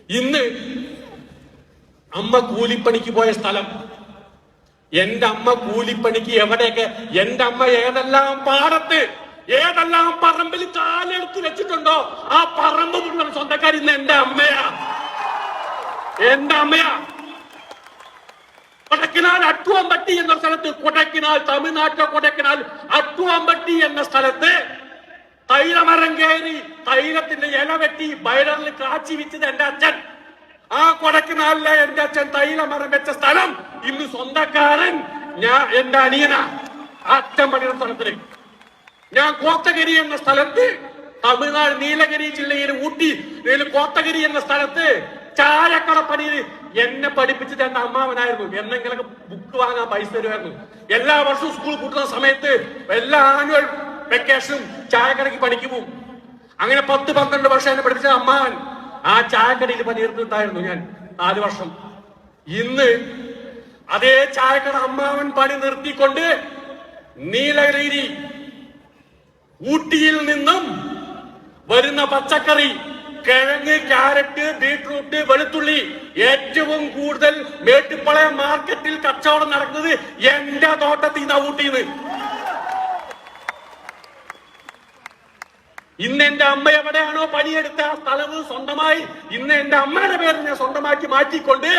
ഇന്ന് അമ്മ കൂലിപ്പണിക്ക് പോയ സ്ഥലം, എന്റെ അമ്മ കൂലിപ്പണിക്ക് എവിടെയൊക്കെ, എന്റെ അമ്മ ഏതെല്ലാം പാടത്ത് ഏതെല്ലാം പറമ്പിൽ കാലെടുത്ത് വെച്ചിട്ടുണ്ടോ ആ പറമ്പ് മുഴുവൻ സ്വന്തക്കാർ ഇന്ന് എന്റെ അമ്മയാ. കൊടക്കനാൽ അട്ടുവമ്പട്ടി എന്ന സ്ഥലത്ത്, കൊടക്കനാൽ തമിഴ്നാട്ടിലെ കൊടക്കനാൽ അട്ടുവമ്പട്ടി എന്ന സ്ഥലത്ത് തൈലമരം കയറി തൈലത്തിന്റെ ഇല വെട്ടി ബൈലറിൽ കാച്ചി വെച്ചത് എന്റെ അച്ഛൻ. ആ കൊടക്കനാലിലെ എന്റെ അച്ഛൻ തൈലമരം വെച്ച സ്ഥലം ഇന്ന് സ്വന്തക്കാരൻ എന്റെ അനിയനാ. അച്ഛൻ പണിയുന്ന സ്ഥലത്തിന് ഞാൻ കോത്തഗിരി എന്ന സ്ഥലത്ത്, തമിഴ്നാട് നീലഗിരി ജില്ലയിൽ ഊട്ടി കോത്തഗിരി എന്ന സ്ഥലത്ത് ചായക്കട പണിയിൽ എന്നെ പഠിപ്പിച്ചത് എന്റെ അമ്മാവനായിരുന്നു. എന്തെങ്കിലൊക്കെ ബുക്ക് വാങ്ങാൻ പൈസ തരുമായിരുന്നു. എല്ലാ വർഷവും സ്കൂൾ കൂട്ടുന്ന സമയത്ത് എല്ലാ ആനുവൽ വെക്കേഷനും ചായക്കടയ്ക്ക് പണിക്ക് പോകും. അങ്ങനെ 10-12 വർഷം എന്നെ പഠിപ്പിച്ച അമ്മാവൻ ആ ചായക്കടയിൽ പണിയെടുത്തിട്ടായിരുന്നു ഞാൻ 4 വർഷം. ഇന്ന് അതേ ചായക്കട അമ്മാവൻ പണി നിർത്തിക്കൊണ്ട് നീലഗിരി ഊട്ടിയിൽ നിന്നും വരുന്ന പച്ചക്കറി, കിഴങ്ങ്, ക്യാരറ്റ്, ബീട്രൂട്ട്, വെളുത്തുള്ളി ഏറ്റവും കൂടുതൽ മേട്ടുപ്പാളയം മാർക്കറ്റിൽ കച്ചവടം നടക്കുന്നത് എന്റെ തോട്ടത്തിൽ നിന്നാ, ഊട്ടിന്ന്. ഇന്ന് എന്റെ അമ്മ എവിടെയാണോ പണിയെടുത്ത ആ സ്ഥലം സ്വന്തമായി ഇന്ന് എന്റെ അമ്മയുടെ പേര് ഞാൻ സ്വന്തമാക്കി മാറ്റിക്കൊണ്ട്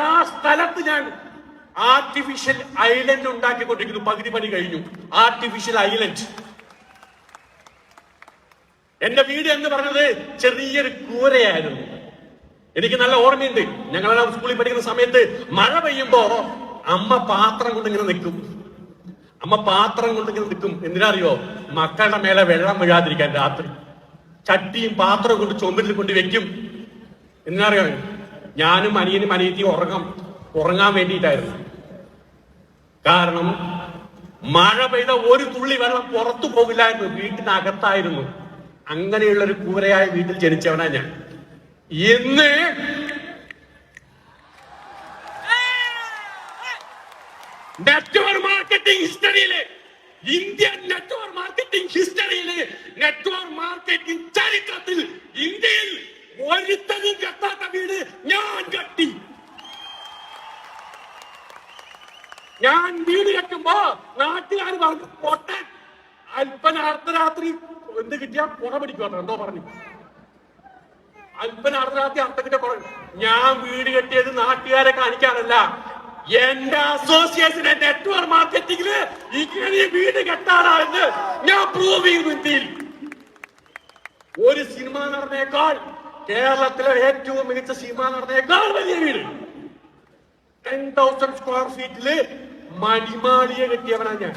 ആ സ്ഥലത്ത് ഞാൻ ആർട്ടിഫിഷ്യൽ ഐലൻഡ് ഉണ്ടാക്കിക്കൊണ്ടിരിക്കുന്നു. പകുതി പണി കഴിഞ്ഞു. Artificial island. എന്റെ വീട് എന്ന് പറഞ്ഞത് ചെറിയൊരു കൂരയായിരുന്നു. എനിക്ക് നല്ല ഓർമ്മയുണ്ട്. ഞങ്ങളെല്ലാം സ്കൂളിൽ പഠിക്കുന്ന സമയത്ത് മഴ പെയ്യുമ്പോ അമ്മ പാത്രം കൊണ്ടിങ്ങനെ നിൽക്കും. എന്തിനറിയോ? മക്കളുടെ മേലെ വെള്ളം വീഴാതിരിക്കാൻ. രാത്രി ചട്ടിയും പാത്രം കൊണ്ട് ചുമരിൽ കൊണ്ട് വെക്കും. എന്തിനറിയോ? ഞാനും അനിയനും അനിയത്തിയും ഉറങ്ങാൻ വേണ്ടിയിട്ടായിരുന്നു. കാരണം മഴ പെയ്ത ഒരു തുള്ളി വെള്ളം പുറത്തു പോകില്ലായിരുന്നു, വീട്ടിനകത്തായിരുന്നു. അങ്ങനെയുള്ള ഒരു കൂരയായ വീട്ടിൽ ജനിച്ചവനാ ഞാൻ. ഇന്ന് നെറ്റ്വർക്ക് മാർക്കറ്റിംഗ് ഹിസ്റ്ററിയില്, ഇന്ത്യൻ നെറ്റ്വർക്ക് മാർക്കറ്റിംഗ് ഹിസ്റ്ററിയില്, നെറ്റ്വർക്ക് മാർക്കറ്റിംഗ് ചരിത്രത്തിൽ ഇന്ത്യയിൽ ഒരുത്തനും കെട്ടാത്ത വീട് ഞാൻ കെട്ടി. ഞാൻ വീട് കെട്ടുമ്പോ നാട്ടുകാർ പറഞ്ഞു പൊട്ടൻ, അല്പന അർദ്ധരാത്രി എന്ത് കിട്ടിയാ കുട പിടിക്കുവാട്ടോ, എന്തോ പറഞ്ഞു. അല്പന അർദ്ധരാത്രി അർത്ഥത്തിന്റെ കുട. ഞാൻ വീട് കെട്ടിയത് നാട്ടുകാരെ കാണിക്കാനല്ല, എന്റെ അസോസിയേഷനെ നെറ്റ്വർക്ക് മാർക്കറ്റിംഗില് ഇങ്ങനെ വീട് കെട്ടാറായെന്ന് ഞാൻ പ്രൂവ് ചെയ്തു. ഇന്ത്യയിൽ ഒരു സിനിമ നടന്നേക്കാൾ, കേരളത്തിലെ ഏറ്റവും മികച്ച സിനിമ നടന്നേക്കാൾ വലിയ വീട് 10,000 സ്ക്വയർ ഫീറ്റില് മണിമാളിയെ കെട്ടിയവനാ ഞാൻ.